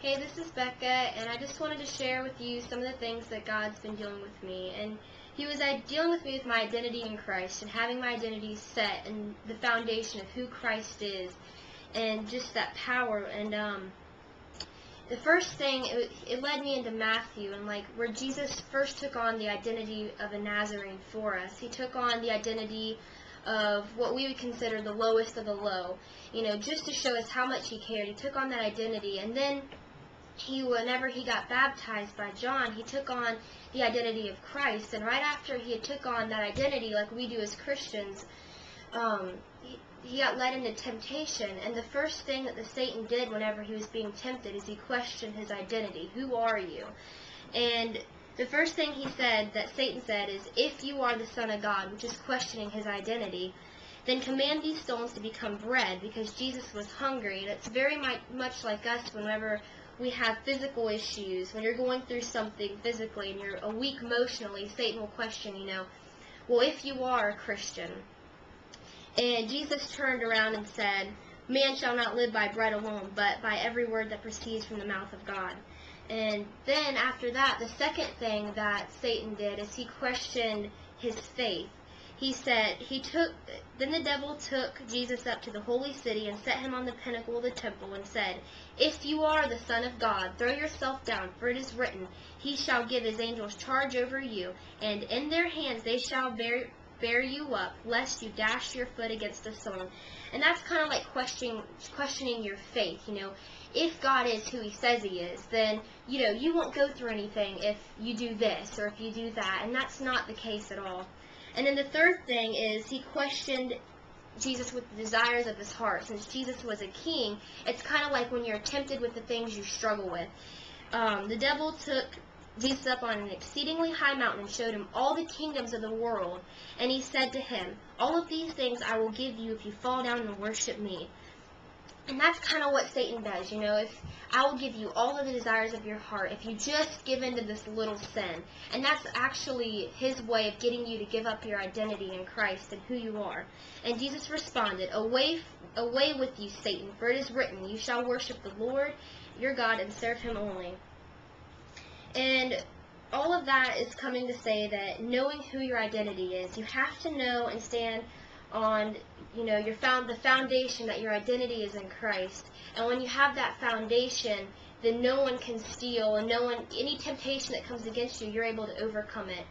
Hey, this is Becca, and I just wanted to share with you some of the things that God's been dealing with me. And He was dealing with me with my identity in Christ and having my identity set and the foundation of who Christ is and just that power. And the first thing, it led me into Matthew, and like where Jesus first took on the identity of a Nazarene for us. He took on the identity of what we would consider the lowest of the low, just to show us how much He cared. He took on that identity, and then whenever he got baptized by John, he took on the identity of Christ. And right after he had took on that identity, like we do as Christians, he got led into temptation. And the first thing that the Satan did whenever he was being tempted is he questioned his identity. Who are you? And the first thing he said, that Satan said, is, if you are the Son of God, which is questioning his identity, then command these stones to become bread, because Jesus was hungry. And it's very much like us whenever we have physical issues. When you're going through something physically and you're weak emotionally, Satan will question, well, if you are a Christian. And Jesus turned around and said, man shall not live by bread alone, but by every word that proceeds from the mouth of God. And then after that, the second thing that Satan did is he questioned his faith. He said, then the devil took Jesus up to the holy city and set him on the pinnacle of the temple and said, if you are the Son of God, throw yourself down, for it is written, he shall give his angels charge over you, and in their hands they shall bear you up, lest you dash your foot against a stone. And that's kind of like questioning your faith. If God is who he says he is, then you won't go through anything if you do this or if you do that, and that's not the case at all. And then the third thing is he questioned Jesus with the desires of his heart. Since Jesus was a king, it's kind of like when you're tempted with the things you struggle with. The devil took Jesus up on an exceedingly high mountain and showed him all the kingdoms of the world. And he said to him, all of these things I will give you if you fall down and worship me. And that's kind of what Satan does, if I will give you all of the desires of your heart if you just give into this little sin. And that's actually his way of getting you to give up your identity in Christ and who you are. And Jesus responded, away with you, Satan, for it is written, you shall worship the Lord your God and serve him only. And all of that is coming to say that knowing who your identity is, you have to know and stand on the foundation that your identity is in Christ. And when you have that foundation, then no one can steal, and any temptation that comes against you, you're able to overcome it.